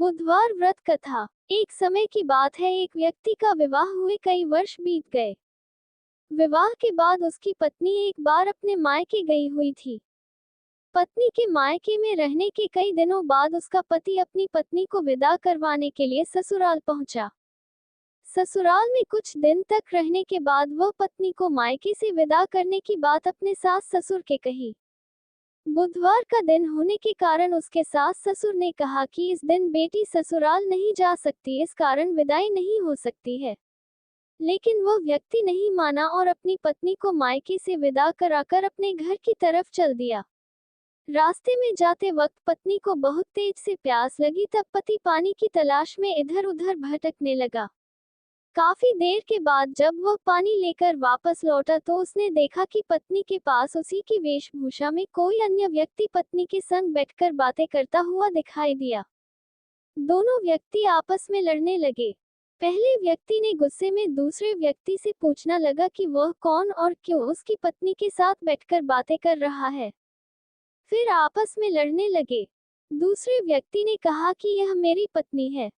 बुधवार व्रत कथा। एक समय की बात है, एक व्यक्ति का विवाह हुए कई वर्ष बीत गए। विवाह के बाद उसकी पत्नी एक बार अपने मायके गई हुई थी। पत्नी के मायके में रहने के कई दिनों बाद उसका पति अपनी पत्नी को विदा करवाने के लिए ससुराल पहुंचा। ससुराल में कुछ दिन तक रहने के बाद वह पत्नी को मायके से विदा करने की बात अपने सास ससुर के कही। बुधवार का दिन होने के कारण उसके सास ससुर ने कहा कि इस दिन बेटी ससुराल नहीं जा सकती, इस कारण विदाई नहीं हो सकती है। लेकिन वह व्यक्ति नहीं माना और अपनी पत्नी को मायके से विदा कराकर अपने घर की तरफ चल दिया। रास्ते में जाते वक्त पत्नी को बहुत तेज से प्यास लगी, तब पति पानी की तलाश में इधर उधर भटकने लगा। काफी देर के बाद जब वह पानी लेकर वापस लौटा तो उसने देखा कि पत्नी के पास उसी की वेशभूषा में कोई अन्य व्यक्ति पत्नी के संग बैठकर बातें करता हुआ दिखाई दिया। दोनों व्यक्ति आपस में लड़ने लगे। पहले व्यक्ति ने गुस्से में दूसरे व्यक्ति से पूछना लगा कि वह कौन और क्यों उसकी पत्नी के साथ बैठकर बातें कर रहा है। फिर आपस में लड़ने लगे। दूसरे व्यक्ति ने कहा कि यह मेरी पत्नी है।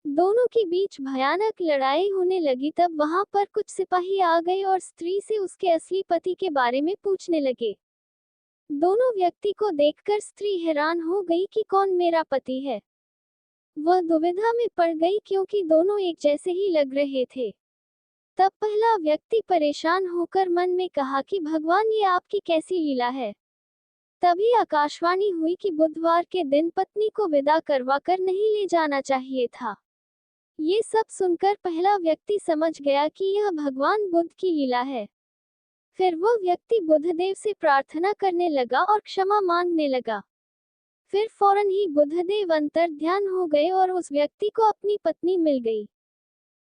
दोनों के बीच भयानक लड़ाई होने लगी। तब वहां पर कुछ सिपाही आ गए और स्त्री से उसके असली पति के बारे में पूछने लगे। दोनों व्यक्ति को देखकर स्त्री हैरान हो गई कि कौन मेरा पति है। वह दुविधा में पड़ गई क्योंकि दोनों एक जैसे ही लग रहे थे। तब पहला व्यक्ति परेशान होकर मन में कहा कि भगवान, ये आपकी कैसी लीला है। तभी आकाशवाणी हुई कि बुधवार के दिन पत्नी को विदा करवाकर नहीं ले जाना चाहिए था। ये सब सुनकर पहला व्यक्ति समझ गया कि यह भगवान बुद्ध की लीला है। फिर वह व्यक्ति बुद्धदेव से प्रार्थना करने लगा और क्षमा मांगने लगा। फिर फौरन ही बुद्धदेव अंतर ध्यान हो गए और उस व्यक्ति को अपनी पत्नी मिल गई।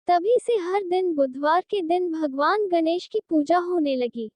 तभी से हर दिन बुधवार के दिन भगवान गणेश की पूजा होने लगी।